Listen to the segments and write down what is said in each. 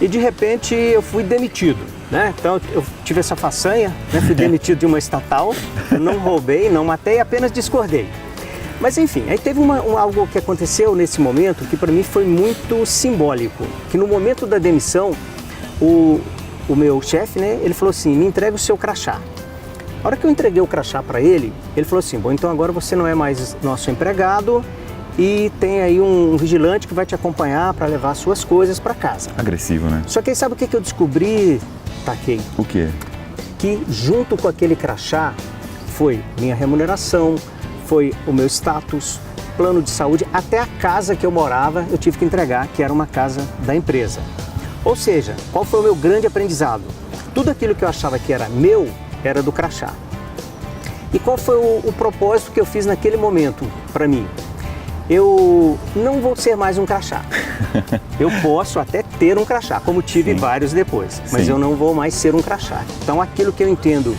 e de repente eu fui demitido, né? Então eu tive essa façanha, né? Fui demitido de uma estatal, eu não roubei, não matei, apenas discordei. Mas enfim, aí teve algo que aconteceu nesse momento que para mim foi muito simbólico, que no momento da demissão, o meu chefe, né, ele falou assim, me entrega o seu crachá. A hora que eu entreguei o crachá para ele, ele falou assim, bom, então agora você não é mais nosso empregado e tem aí um vigilante que vai te acompanhar para levar suas coisas para casa. Agressivo, né? Só que aí sabe o que eu descobri, Takei? O quê? Que junto com aquele crachá foi minha remuneração, foi o meu status, plano de saúde, até a casa que eu morava eu tive que entregar, que era uma casa da empresa. Ou seja, qual foi o meu grande aprendizado? Tudo aquilo que eu achava que era meu, era do crachá. E qual foi o propósito que eu fiz naquele momento para mim? Eu não vou ser mais um crachá. Eu posso até ter um crachá, como tive vários depois, mas eu não vou mais ser um crachá. Então aquilo que eu entendo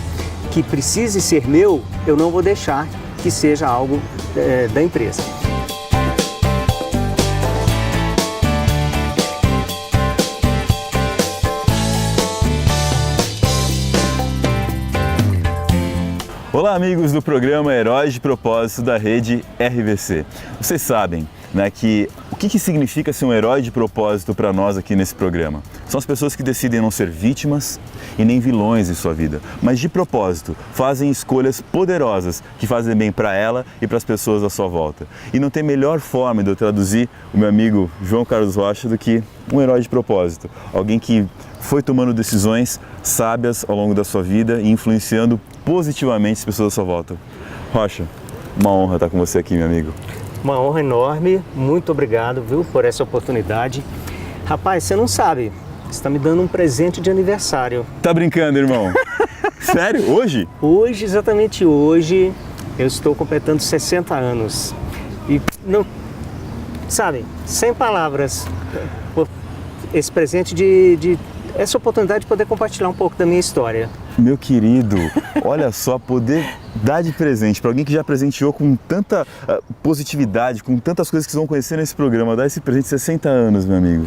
que precise ser meu, eu não vou deixar que seja algo da empresa. Olá, amigos do programa Heróis de Propósito da rede RVC. Vocês sabem, né, que o que significa ser um herói de propósito para nós aqui nesse programa? São as pessoas que decidem não ser vítimas e nem vilões em sua vida, mas de propósito fazem escolhas poderosas que fazem bem para ela e para as pessoas à sua volta. E não tem melhor forma de eu traduzir o meu amigo João Carlos Rocha do que um herói de propósito, alguém que foi tomando decisões sábias ao longo da sua vida e influenciando positivamente as pessoas à sua volta. Rocha, uma honra estar com você aqui, meu amigo. Uma honra enorme, muito obrigado, viu, por essa oportunidade. Rapaz, você não sabe, você está me dando um presente de aniversário. Tá brincando, irmão? Sério? Hoje? Hoje, exatamente hoje, eu estou completando 60 anos. E não, sabe, sem palavras, por esse presente essa oportunidade de poder compartilhar um pouco da minha história. Meu querido, olha só, poder dar de presente para alguém que já presenteou com tanta positividade, com tantas coisas que vocês vão conhecer nesse programa, dar esse presente de 60 anos, meu amigo.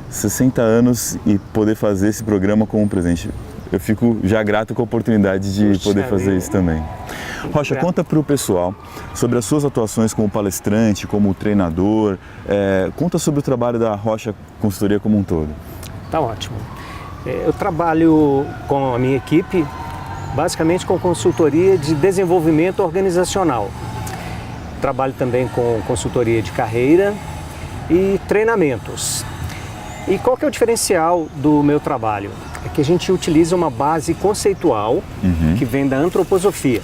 60 anos e poder fazer esse programa como um presente. Eu fico já grato com a oportunidade de poder fazer isso também. Rocha, conta para o pessoal sobre as suas atuações como palestrante, como treinador, conta sobre o trabalho da Rocha Consultoria como um todo. Tá ótimo. Eu trabalho com a minha equipe, basicamente com consultoria de desenvolvimento organizacional. Trabalho também com consultoria de carreira e treinamentos. E qual que é o diferencial do meu trabalho? É que a gente utiliza uma base conceitual que vem da antroposofia.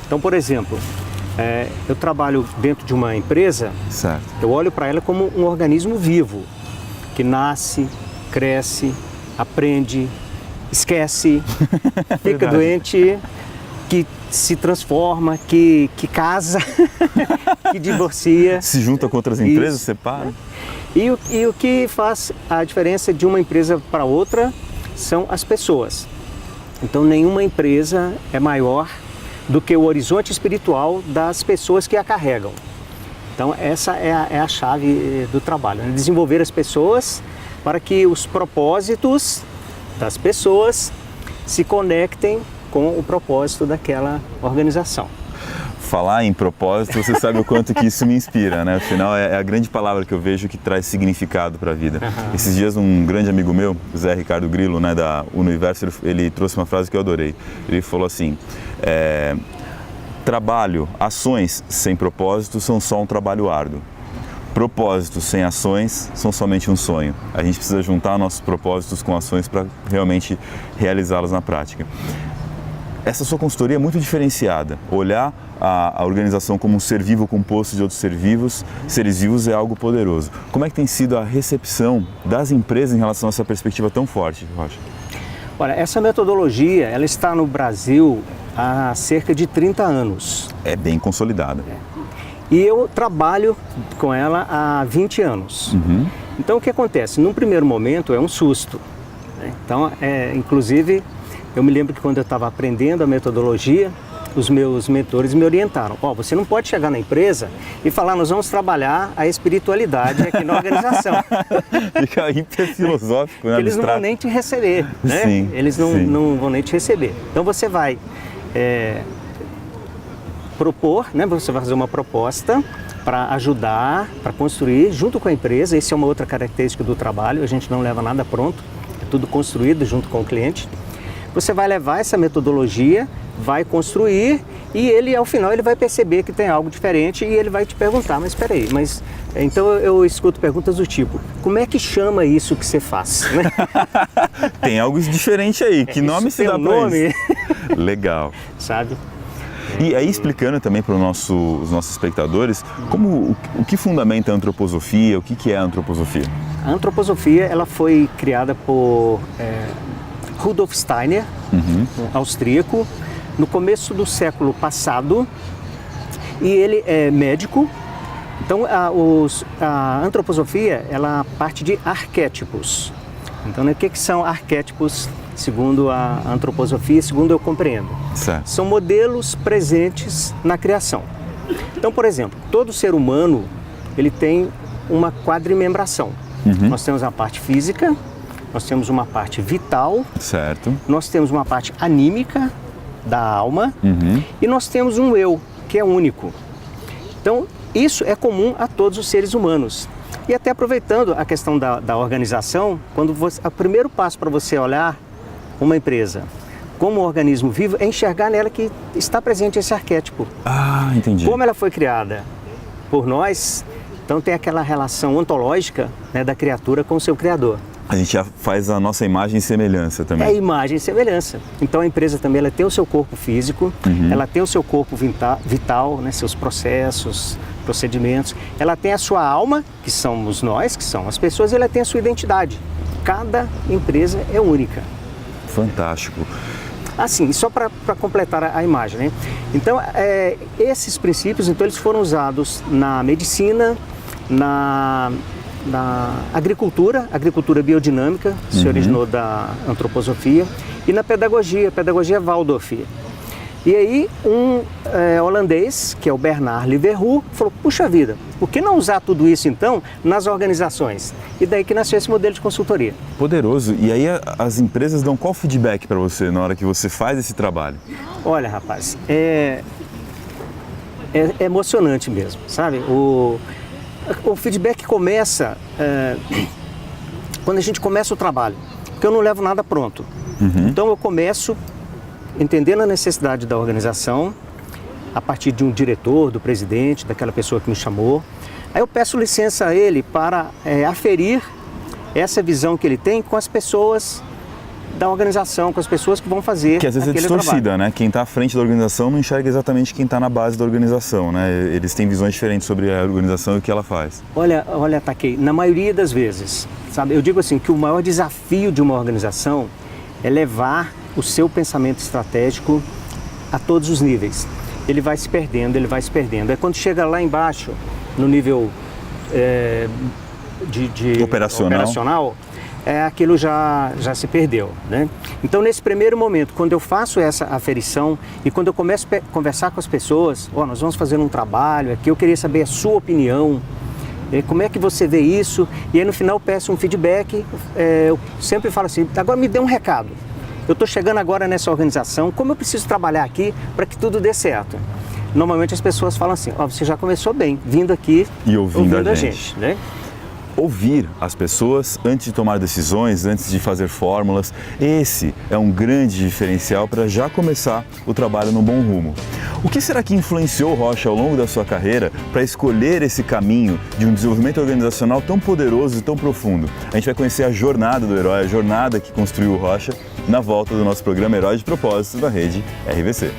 Então, por exemplo, eu trabalho dentro de uma empresa, eu olho para ela como um organismo vivo, que nasce, cresce, aprende, esquece, fica doente, que se transforma, que casa, que divorcia. Se junta com outras empresas, separa. E o que faz a diferença de uma empresa para outra são as pessoas. Então nenhuma empresa é maior do que o horizonte espiritual das pessoas que a carregam. Então essa é a chave do trabalho, né? Desenvolver as pessoas para que os propósitos das pessoas se conectem com o propósito daquela organização. Falar em propósito, você sabe o quanto que isso me inspira, né? Afinal, é a grande palavra que eu vejo que traz significado para a vida. Esses dias, um grande amigo meu, Zé Ricardo Grillo, né, da Universo, ele trouxe uma frase que eu adorei. Ele falou assim, trabalho, ações sem propósito são só um trabalho árduo. Propósitos sem ações são somente um sonho. A gente precisa juntar nossos propósitos com ações para realmente realizá-los na prática. Essa sua consultoria é muito diferenciada. Olhar a organização como um ser vivo composto de outros seres vivos é algo poderoso. Como é que tem sido a recepção das empresas em relação a essa perspectiva tão forte, Rocha? Olha, essa metodologia, ela está no Brasil há cerca de 30 anos. É bem consolidada. E eu trabalho com ela há 20 anos. Então o que acontece? Num primeiro momento é um susto, né? Então, inclusive, eu me lembro que quando eu estava aprendendo a metodologia, os meus mentores me orientaram. Você não pode chegar na empresa e falar, nós vamos trabalhar a espiritualidade aqui na organização. Fica hiper filosófico, né? Eles não vão nem te receber, né? Sim, eles não vão nem te receber. Então você vai propor, né? Você vai fazer uma proposta para ajudar, para construir junto com a empresa. Essa é uma outra característica do trabalho, a gente não leva nada pronto, é tudo construído junto com o cliente. Você vai levar essa metodologia, vai construir e ele, ao final, ele vai perceber que tem algo diferente e ele vai te perguntar, mas espera aí, então eu escuto perguntas do tipo, como é que chama isso que você faz? Né? Tem algo diferente aí, que nome se dá para isso? Legal. Sabe? E aí explicando também para os nossos espectadores, o que fundamenta a antroposofia, o que é a antroposofia? A antroposofia ela foi criada por Rudolf Steiner, um austríaco, no começo do século passado, e ele é médico. Então a antroposofia ela parte de arquétipos. Então, né, o que são arquétipos segundo a antroposofia, segundo eu compreendo? Certo. São modelos presentes na criação. Então, por exemplo, todo ser humano ele tem uma quadrimembração. Nós temos a parte física, nós temos uma parte vital, certo. Nós temos uma parte anímica da alma e nós temos um eu, que é único. Então, isso é comum a todos os seres humanos. E até aproveitando a questão da organização, o primeiro passo para você olhar uma empresa como um organismo vivo é enxergar nela que está presente esse arquétipo. Ah, entendi. Como ela foi criada por nós, então tem aquela relação ontológica, né, da criatura com o seu criador. A gente já faz a nossa imagem e semelhança também. É imagem e semelhança. Então a empresa também ela tem o seu corpo físico, ela tem o seu corpo vital, né, seus processos, procedimentos. Ela tem a sua alma, que somos nós, que são as pessoas, e ela tem a sua identidade. Cada empresa é única. Fantástico. Assim, só para completar a imagem, né? Então, esses princípios, então, eles foram usados na medicina, na agricultura biodinâmica, se originou da antroposofia, e na pedagogia Waldorf. E aí, um holandês, que é o Bernard Leverhulst, falou, puxa vida, por que não usar tudo isso, então, nas organizações? E daí que nasceu esse modelo de consultoria. Poderoso. E aí, as empresas dão qual feedback para você na hora que você faz esse trabalho? Olha, rapaz, é emocionante mesmo, sabe? O feedback começa quando a gente começa o trabalho, porque eu não levo nada pronto. Então eu começo entendendo a necessidade da organização, a partir de um diretor, do presidente, daquela pessoa que me chamou. Aí eu peço licença a ele para aferir essa visão que ele tem com as pessoas da organização, com as pessoas que vão fazer que às vezes é distorcida, trabalho, né? Quem está à frente da organização não enxerga exatamente quem está na base da organização, né? Eles têm visões diferentes sobre a organização e o que ela faz. Olha, Takei, na maioria das vezes, sabe? Eu digo assim, que o maior desafio de uma organização é levar o seu pensamento estratégico a todos os níveis. Ele vai se perdendo. É quando chega lá embaixo, no nível de operacional, aquilo já se perdeu, né? Então, nesse primeiro momento, quando eu faço essa aferição e quando eu começo a conversar com as pessoas, nós vamos fazer um trabalho aqui, eu queria saber a sua opinião, como é que você vê isso? E aí no final eu peço um feedback, eu sempre falo assim, agora me dê um recado. Eu estou chegando agora nessa organização, como eu preciso trabalhar aqui para que tudo dê certo? Normalmente as pessoas falam assim, você já começou bem, vindo aqui e ouvindo a gente, né? Ouvir as pessoas antes de tomar decisões, antes de fazer fórmulas, esse é um grande diferencial para já começar o trabalho no bom rumo. O que será que influenciou o Rocha ao longo da sua carreira para escolher esse caminho de um desenvolvimento organizacional tão poderoso e tão profundo? A gente vai conhecer a jornada do herói, a jornada que construiu o Rocha na volta do nosso programa Herói de Propósito da Rede RVC.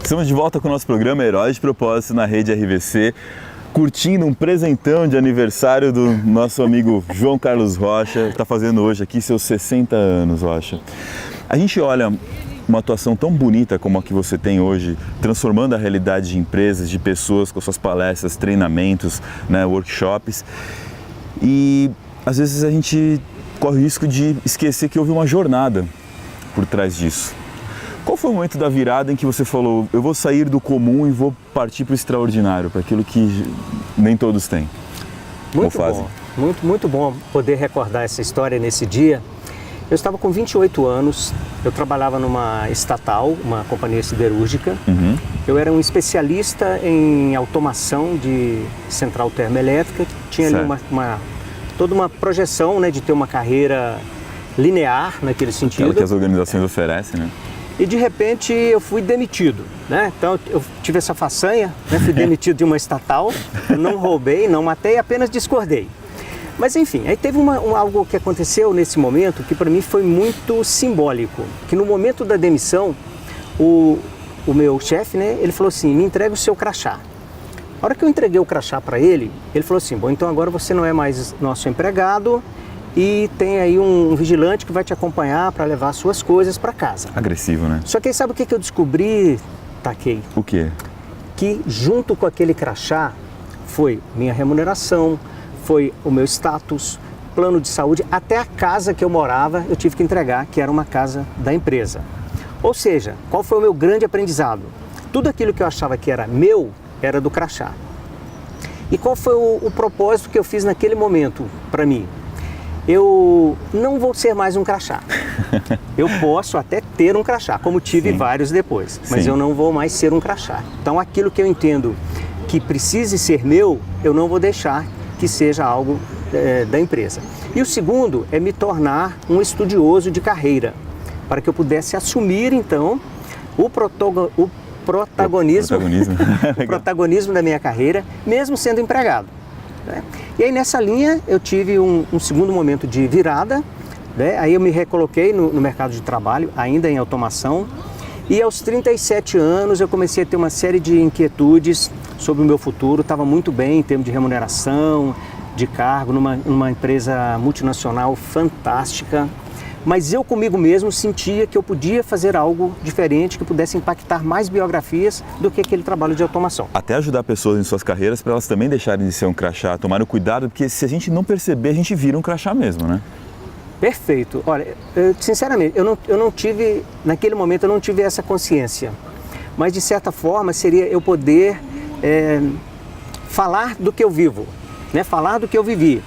Estamos de volta com o nosso programa Heróis de Propósito na Rede RVC, curtindo um presentão de aniversário do nosso amigo João Carlos Rocha, está fazendo hoje aqui seus 60 anos, Rocha. A gente olha uma atuação tão bonita como a que você tem hoje, transformando a realidade de empresas, de pessoas com suas palestras, treinamentos, né, workshops, e às vezes a gente corre o risco de esquecer que houve uma jornada por trás disso. Qual foi o momento da virada em que você falou, eu vou sair do comum e vou partir para o extraordinário, para aquilo que nem todos têm? Muito bom, muito bom poder recordar essa história nesse dia. Eu estava com 28 anos, eu trabalhava numa estatal, uma companhia siderúrgica. Eu era um especialista em automação de central termoelétrica, tinha ali toda uma projeção, né, de ter uma carreira linear naquele sentido. Aquela que as organizações oferecem, né? E de repente eu fui demitido, né? Então eu tive essa façanha, né? Fui demitido de uma estatal, não roubei, não matei, apenas discordei. Mas enfim, aí teve algo que aconteceu nesse momento que para mim foi muito simbólico, que no momento da demissão, o meu chefe, né? Ele falou assim, me entrega o seu crachá. A hora que eu entreguei o crachá para ele, ele falou assim, bom, então agora você não é mais nosso empregado, e tem aí um vigilante que vai te acompanhar para levar suas coisas para casa. Agressivo, né? Só que aí sabe o que eu descobri, Takei? O quê? Que junto com aquele crachá foi minha remuneração, foi o meu status, plano de saúde, até a casa que eu morava eu tive que entregar, que era uma casa da empresa. Ou seja, qual foi o meu grande aprendizado? Tudo aquilo que eu achava que era meu, era do crachá. E qual foi o propósito que eu fiz naquele momento para mim? Eu não vou ser mais um crachá. Eu posso até ter um crachá, como tive vários depois, mas eu não vou mais ser um crachá. Então aquilo que eu entendo que precise ser meu, eu não vou deixar que seja algo da empresa. E o segundo é me tornar um estudioso de carreira, para que eu pudesse assumir então o protagonismo da minha carreira, mesmo sendo empregado. E aí nessa linha eu tive um segundo momento de virada, né? Aí eu me recoloquei no mercado de trabalho, ainda em automação, e aos 37 anos eu comecei a ter uma série de inquietudes sobre o meu futuro. Estava muito bem em termos de remuneração, de cargo, numa empresa multinacional fantástica, mas eu comigo mesmo sentia que eu podia fazer algo diferente, que pudesse impactar mais biografias do que aquele trabalho de automação. Até ajudar pessoas em suas carreiras para elas também deixarem de ser um crachá, tomarem cuidado, porque se a gente não perceber, a gente vira um crachá mesmo, né? Perfeito. Olha, sinceramente, eu não tive, naquele momento eu não tive essa consciência, mas de certa forma seria eu poder falar do que eu vivo, né? Falar do que eu vivi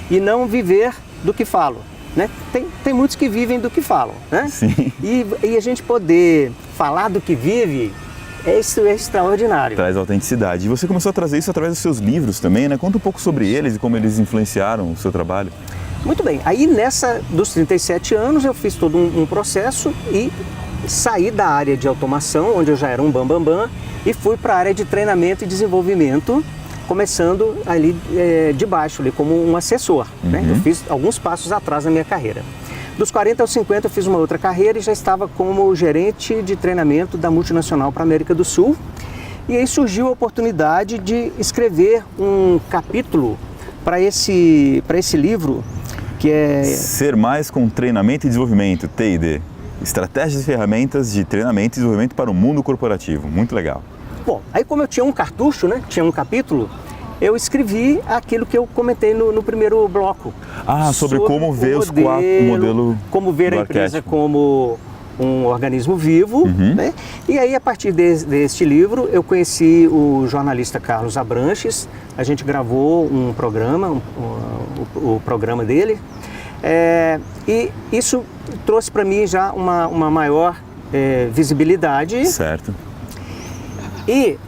e não viver do que falo. Né? Tem muitos que vivem do que falam, né? Sim. E a gente poder falar do que vive, isso é extraordinário. Traz autenticidade. E você começou a trazer isso através dos seus livros também, né? Conta um pouco sobre eles e como eles influenciaram o seu trabalho. Muito bem. Aí dos 37 anos eu fiz todo um processo e saí da área de automação, onde eu já era um bambambam, e fui para a área de treinamento e desenvolvimento, começando ali de baixo, ali, como um assessor. Né? Eu fiz alguns passos atrás na minha carreira. Dos 40 aos 50 eu fiz uma outra carreira e já estava como gerente de treinamento da multinacional para a América do Sul. E aí surgiu a oportunidade de escrever um capítulo para esse livro, que é... Ser Mais com Treinamento e Desenvolvimento, T&D. Estratégias e ferramentas de treinamento e desenvolvimento para o mundo corporativo. Muito legal. Bom, aí como eu tinha um cartucho, né, tinha um capítulo, eu escrevi aquilo que eu comentei no primeiro bloco. Sobre como ver o modelo. Como ver a empresa como um organismo vivo, né? E aí a partir deste livro eu conheci o jornalista Carlos Abranches, a gente gravou um programa, o programa dele, e isso trouxe para mim já uma maior visibilidade. Certo. E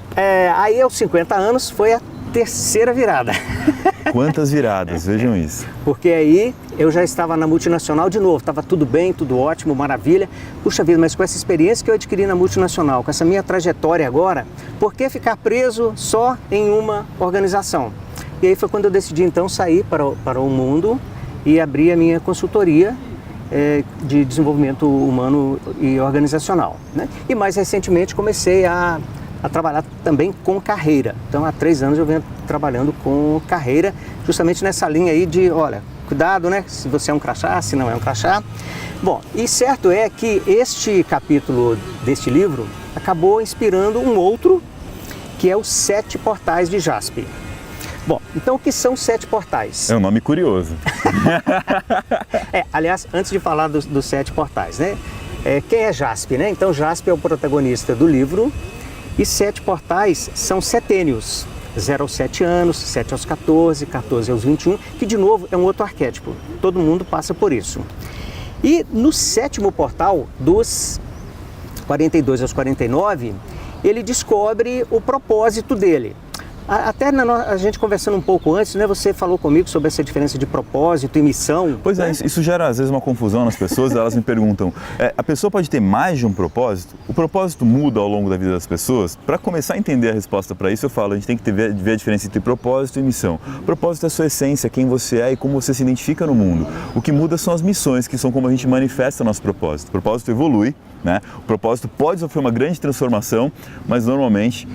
aí aos 50 anos foi a terceira virada. Quantas viradas, vejam isso. Porque aí eu já estava na multinacional de novo, estava tudo bem, tudo ótimo, maravilha. Puxa vida, mas com essa experiência que eu adquiri na multinacional, com essa minha trajetória agora, por que ficar preso só em uma organização? E aí foi quando eu decidi então sair para o mundo e abrir a minha consultoria de desenvolvimento humano e organizacional, né? E mais recentemente comecei a trabalhar também com carreira. Então há 3 anos eu venho trabalhando com carreira, justamente nessa linha aí de, olha, cuidado, né? Se você é um crachá, se não é um crachá. Bom, e certo é que este capítulo deste livro acabou inspirando um outro, que é os 7 portais de Jaspe. Bom, então o que são 7 portais? É um nome curioso. Aliás, antes de falar dos 7 portais, né? Quem é Jaspe, né? Então Jaspe é o protagonista do livro e 7 portais são setênios. 0 aos 7 anos, 7 aos 14, 14 aos 21, que de novo é um outro arquétipo. Todo mundo passa por isso. E no 7º portal, dos 42 aos 49, ele descobre o propósito dele. Até a gente conversando um pouco antes, né, você falou comigo sobre essa diferença de propósito e missão. Pois né? Isso gera às vezes uma confusão nas pessoas, elas me perguntam, a pessoa pode ter mais de um propósito? O propósito muda ao longo da vida das pessoas? Para começar a entender a resposta para isso, eu falo, a gente tem que ver a diferença entre propósito e missão. O propósito é a sua essência, quem você é e como você se identifica no mundo. O que muda são as missões, que são como a gente manifesta nosso propósito. O propósito evolui, né? O propósito pode sofrer uma grande transformação, mas normalmente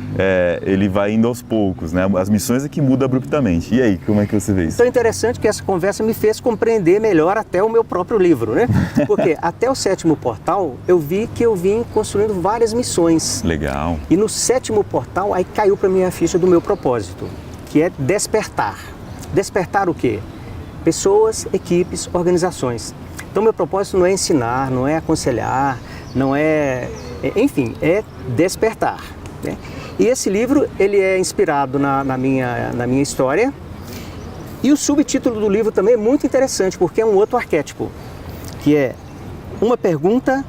ele vai indo aos poucos, né? As missões é que mudam abruptamente. E aí, como é que você vê isso? Então é interessante que essa conversa me fez compreender melhor até o meu próprio livro, né? Porque até o 7º portal eu vi que eu vim construindo várias missões. Legal. E no 7º portal aí caiu para mim a ficha do meu propósito, que é despertar. Despertar o quê? Pessoas, equipes, organizações. Então meu propósito não é ensinar, não é aconselhar, não enfim, é despertar, né? E esse livro, ele é inspirado na minha história. E o subtítulo do livro também é muito interessante, porque é um outro arquétipo, que é uma pergunta,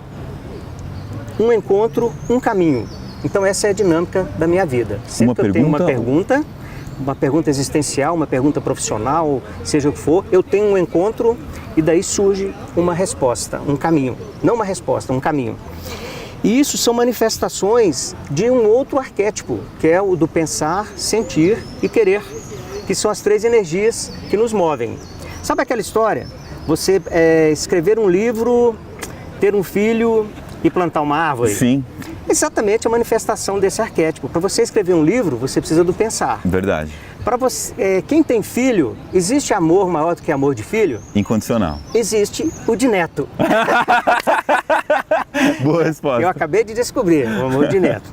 um encontro, um caminho. Então essa é a dinâmica da minha vida. Sempre que eu tenho uma pergunta existencial, uma pergunta profissional, seja o que for, eu tenho um encontro e daí surge uma resposta, um caminho. Não uma resposta, um caminho. E isso são manifestações de um outro arquétipo, que é o do pensar, sentir e querer, que são as 3 energias que nos movem. Sabe aquela história? Você escrever um livro, ter um filho e plantar uma árvore? Sim. Exatamente a manifestação desse arquétipo. Para você escrever um livro, você precisa do pensar. Verdade. Para você, quem tem filho, existe amor maior do que amor de filho? Incondicional. Existe o de neto. Boa resposta. Eu acabei de descobrir o amor de neto.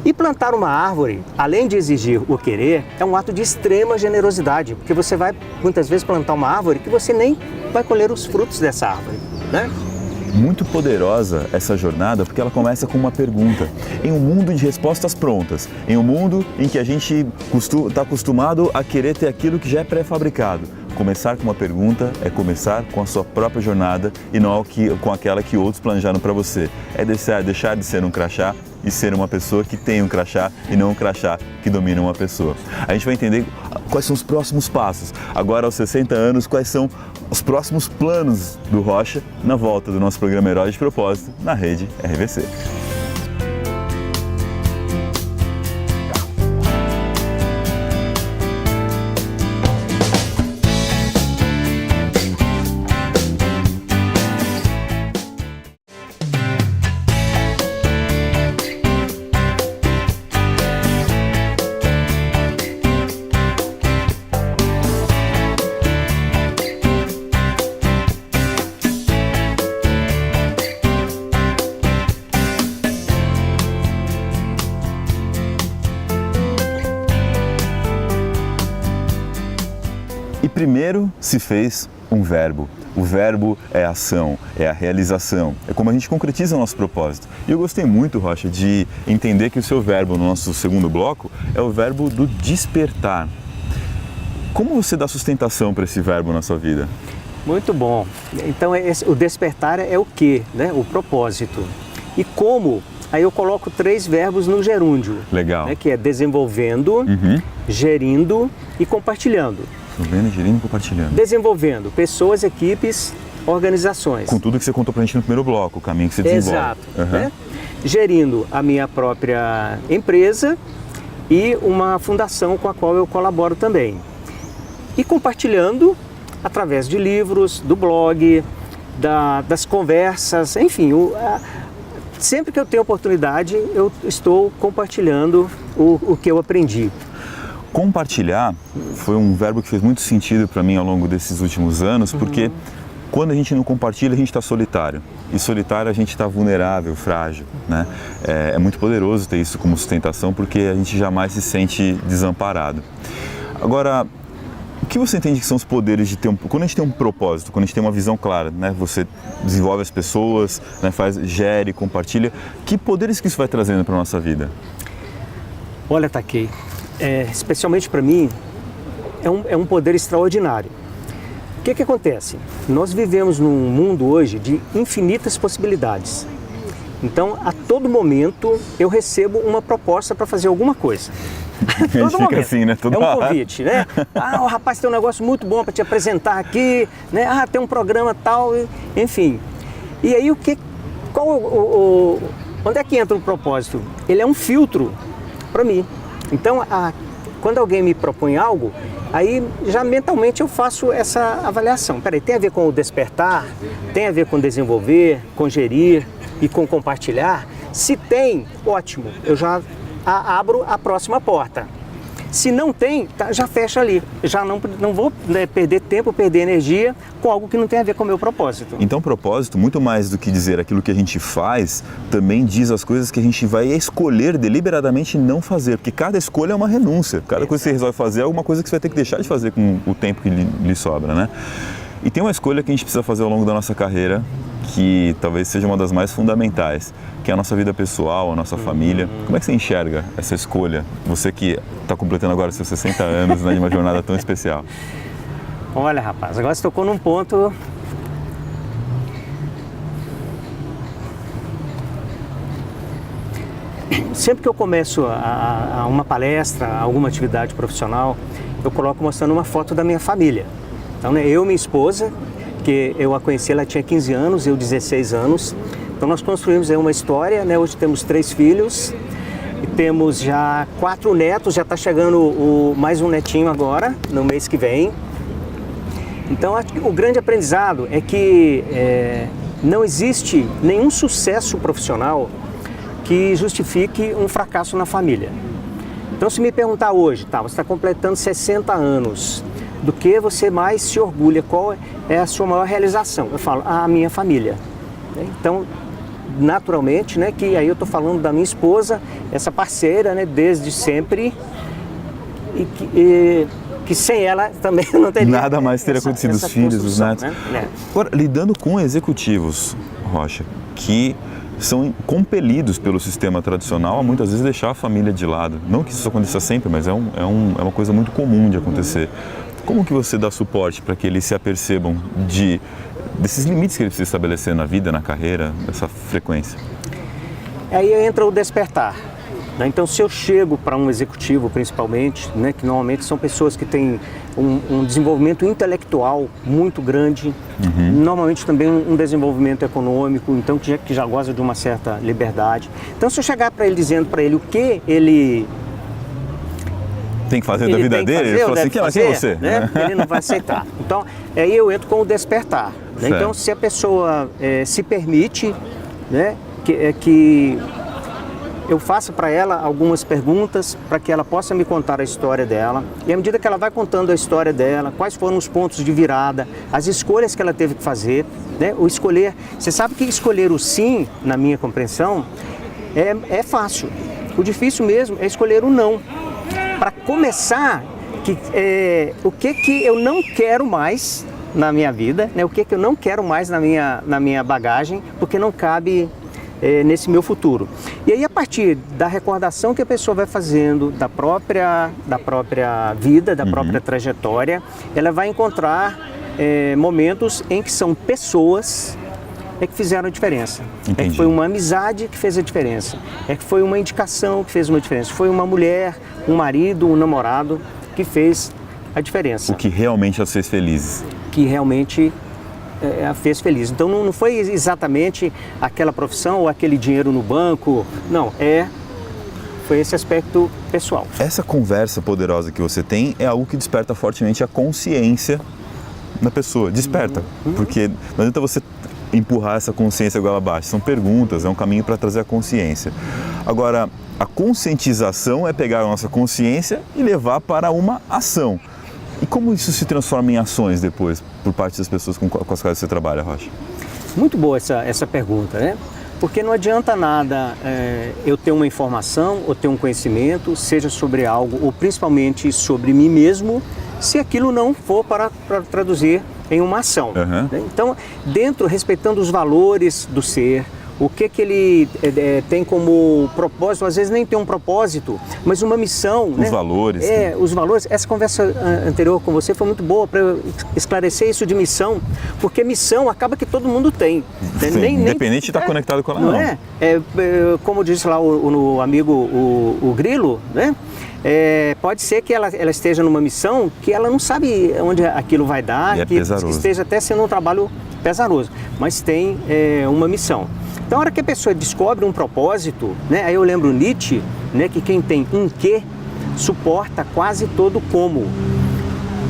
E plantar uma árvore, além de exigir o querer, é um ato de extrema generosidade, porque você vai muitas vezes plantar uma árvore que você nem vai colher os frutos dessa árvore, né? Muito poderosa essa jornada, porque ela começa com uma pergunta. Em um mundo de respostas prontas, em um mundo em que a gente está acostumado a querer ter aquilo que já é pré-fabricado, começar com uma pergunta é começar com a sua própria jornada e não com aquela que outros planejaram para você. É deixar de ser um crachá e ser uma pessoa que tem um crachá e não um crachá que domina uma pessoa. A gente vai entender quais são os próximos passos. Agora, aos 60 anos, quais são os próximos planos do Rocha na volta do nosso programa Herói de Propósito na rede RVC. Primeiro se fez um verbo. O verbo é a ação, é a realização, é como a gente concretiza o nosso propósito. E eu gostei muito, Rocha, de entender que o seu verbo no nosso segundo bloco é o verbo do despertar. Como você dá sustentação para esse verbo na sua vida? Muito bom. Então o despertar é o quê, né? O propósito. E como? Aí eu coloco 3 verbos no gerúndio. Legal. Né? Que é desenvolvendo, gerindo e compartilhando. Desenvolvendo, gerindo e compartilhando. Desenvolvendo pessoas, equipes, organizações. Com tudo que você contou pra gente no primeiro bloco, o caminho que você desenvolve. Exato. Né? Gerindo a minha própria empresa e uma fundação com a qual eu colaboro também. E compartilhando através de livros, do blog, das conversas, enfim, sempre que eu tenho oportunidade, eu estou compartilhando o que eu aprendi. Compartilhar foi um verbo que fez muito sentido para mim ao longo desses últimos anos, porque quando a gente não compartilha, a gente está solitário. E solitário a gente está vulnerável, frágil, né? É muito poderoso ter isso como sustentação, porque a gente jamais se sente desamparado. Agora, o que você entende que são os poderes de ter quando a gente tem um propósito, quando a gente tem uma visão clara, né? Você desenvolve as pessoas, né? Gere, compartilha. Que poderes que isso vai trazendo para a nossa vida? Olha, Takei, especialmente para mim, é um poder extraordinário. O que acontece? Nós vivemos num mundo hoje de infinitas possibilidades. Então, a todo momento, eu recebo uma proposta para fazer alguma coisa. A gente fica assim, né? É um convite, né? O rapaz tem um negócio muito bom para te apresentar aqui, né? Tem um programa tal, enfim. E aí, onde é que entra o propósito? Ele é um filtro para mim. Então, quando alguém me propõe algo, aí já mentalmente eu faço essa avaliação. Peraí, tem a ver com o despertar? Tem a ver com desenvolver, com gerir e com compartilhar? Se tem, ótimo, eu já abro a próxima porta. Se não tem, já fecha ali. Já não vou perder tempo, perder energia com algo que não tem a ver com o meu propósito. Então, propósito, muito mais do que dizer aquilo que a gente faz, também diz as coisas que a gente vai escolher deliberadamente não fazer, porque cada escolha é uma renúncia. Cada coisa que você resolve fazer é alguma coisa que você vai ter que deixar de fazer com o tempo que lhe sobra, né? E tem uma escolha que a gente precisa fazer ao longo da nossa carreira, que talvez seja uma das mais fundamentais, que é a nossa vida pessoal, a nossa família. Como é que você enxerga essa escolha? Você que está completando agora seus 60 anos, né, de uma jornada tão especial. Olha, rapaz, agora você tocou num ponto... Sempre que eu começo a uma palestra, alguma atividade profissional, eu coloco mostrando uma foto da minha família. Então, né, eu e minha esposa, que eu a conheci, ela tinha 15 anos, eu 16 anos. Então nós construímos aí uma história, né? Hoje temos 3 filhos e temos já 4 netos, já está chegando mais um netinho agora, no mês que vem. Então o grande aprendizado é que não existe nenhum sucesso profissional que justifique um fracasso na família. Então se me perguntar hoje, você está completando 60 anos, do que você mais se orgulha, qual é a sua maior realização? Eu falo, a minha família. Então, naturalmente, né, que aí eu estou falando da minha esposa, essa parceira, né, desde sempre, e que sem ela também não teria... Nada mais teria acontecido, os filhos, os netos. Né? Agora, lidando com executivos, Rocha, que são compelidos pelo sistema tradicional a muitas vezes deixar a família de lado. Não que isso aconteça sempre, mas é uma coisa muito comum de acontecer. Como que você dá suporte para que eles se apercebam desses limites que eles precisam estabelecer na vida, na carreira, dessa frequência? Aí entra o despertar. Né? Então, se eu chego para um executivo, principalmente, né, que normalmente são pessoas que têm um desenvolvimento intelectual muito grande, normalmente também um desenvolvimento econômico, então que já goza de uma certa liberdade. Então, se eu chegar para ele dizendo para ele o que ele... tem que fazer da vida dele, ele falou assim, quem é você? Né? Ele não vai aceitar. Então, aí eu entro com o despertar. Né? Então, se a pessoa se permite, né, que eu faça para ela algumas perguntas para que ela possa me contar a história dela. E à medida que ela vai contando a história dela, quais foram os pontos de virada, as escolhas que ela teve que fazer, né? O escolher. Você sabe que escolher o sim, na minha compreensão, é fácil. O difícil mesmo é escolher o não. Para começar, o que eu não quero mais na minha vida, né? O que eu não quero mais na minha bagagem, porque não cabe nesse meu futuro. E aí, a partir da recordação que a pessoa vai fazendo da própria vida, da própria trajetória, ela vai encontrar momentos em que são pessoas que fizeram a diferença. Entendi. É que foi uma amizade que fez a diferença. É que foi uma indicação que fez uma diferença. Foi uma mulher, um marido, um namorado que fez a diferença. O que realmente as fez felizes. Que realmente a fez feliz. Então não foi exatamente aquela profissão ou aquele dinheiro no banco. Não, foi esse aspecto pessoal. Essa conversa poderosa que você tem é algo que desperta fortemente a consciência na pessoa. Desperta. Porque não adianta você empurrar essa consciência goela abaixo. São perguntas, é um caminho para trazer a consciência. Agora, a conscientização é pegar a nossa consciência e levar para uma ação. E como isso se transforma em ações depois, por parte das pessoas com as quais você trabalha, Rocha? Muito boa essa pergunta, né? Porque não adianta nada eu ter uma informação ou ter um conhecimento, seja sobre algo ou principalmente sobre mim mesmo, se aquilo não for para traduzir em uma ação. Né? Então, respeitando os valores do ser, o que ele tem como propósito, às vezes nem tem um propósito, mas uma missão. Os valores. Os valores. Essa conversa anterior com você foi muito boa para eu esclarecer isso de missão, porque missão acaba que todo mundo tem. Independente de estar conectado com ela, não. Como disse lá o amigo, o Grilo, né? Pode ser que ela esteja numa missão que ela não sabe onde aquilo vai dar, que esteja até sendo um trabalho pesaroso, mas tem uma missão. Então, a hora que a pessoa descobre um propósito, né, aí eu lembro Nietzsche, né, que quem tem um quê suporta quase todo o como.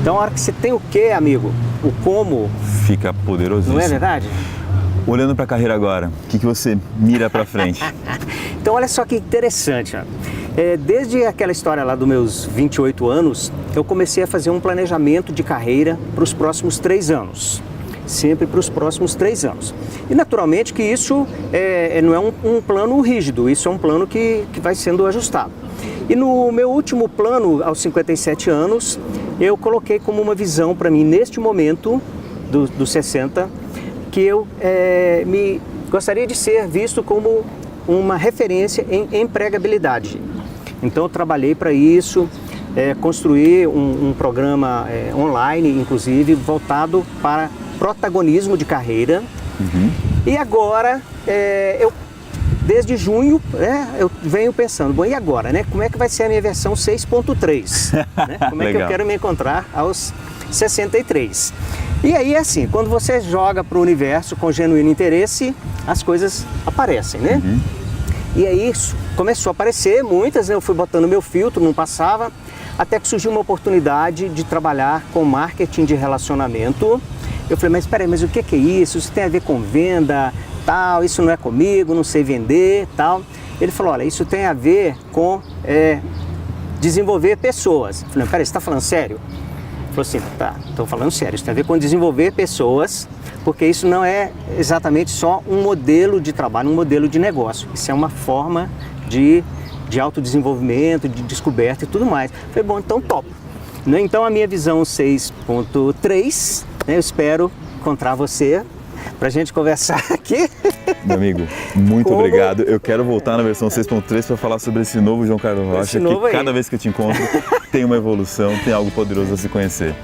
Então, a hora que você tem o quê, amigo, o como fica poderosíssimo. Não é verdade? Olhando para a carreira agora, o que você mira para frente? Então, olha só que interessante. Desde aquela história lá dos meus 28 anos, eu comecei a fazer um planejamento de carreira para os próximos 3 anos. Sempre para os próximos 3 anos. E naturalmente que isso não é um plano rígido, isso é um plano que vai sendo ajustado. E no meu último plano, aos 57 anos, eu coloquei como uma visão para mim, neste momento, dos 60, que eu gostaria de ser visto como uma referência em empregabilidade. Então eu trabalhei para isso, construí um programa online, inclusive, voltado para protagonismo de carreira. E agora, desde junho, eu venho pensando, bom, e agora, né? Como é que vai ser a minha versão 6.3? Né? Como é que eu quero me encontrar aos 63? E aí, assim, quando você joga para o universo com genuíno interesse, as coisas aparecem, né? E aí começou a aparecer muitas, né? Eu fui botando meu filtro, não passava, até que surgiu uma oportunidade de trabalhar com marketing de relacionamento. Eu falei, mas espera aí, mas o que é isso? Isso tem a ver com venda, tal, isso não é comigo, não sei vender, tal. Ele falou, olha, isso tem a ver com desenvolver pessoas. Eu falei, peraí, você está falando sério? Ele falou assim, tá, estou falando sério, isso tem a ver com desenvolver pessoas, porque isso não é exatamente só um modelo de trabalho, um modelo de negócio. Isso é uma forma de autodesenvolvimento, de descoberta e tudo mais. Eu falei, bom, então top. Então a minha visão 6.3, eu espero encontrar você para a gente conversar aqui. Meu amigo, muito obrigado. Eu quero voltar na versão 6.3 para falar sobre esse novo João Carlos Rocha, que cada vez que eu te encontro tem uma evolução, tem algo poderoso a se conhecer.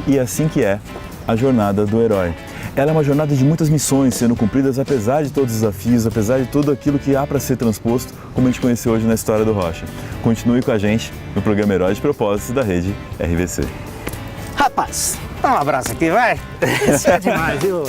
E é assim que é a jornada do herói. Ela é uma jornada de muitas missões sendo cumpridas, apesar de todos os desafios, apesar de tudo aquilo que há para ser transposto, como a gente conheceu hoje na história do Rocha. Continue com a gente no programa Herói de Propósito da Rede RVC. Rapaz, dá um abraço aqui, vai! Isso é demais, viu?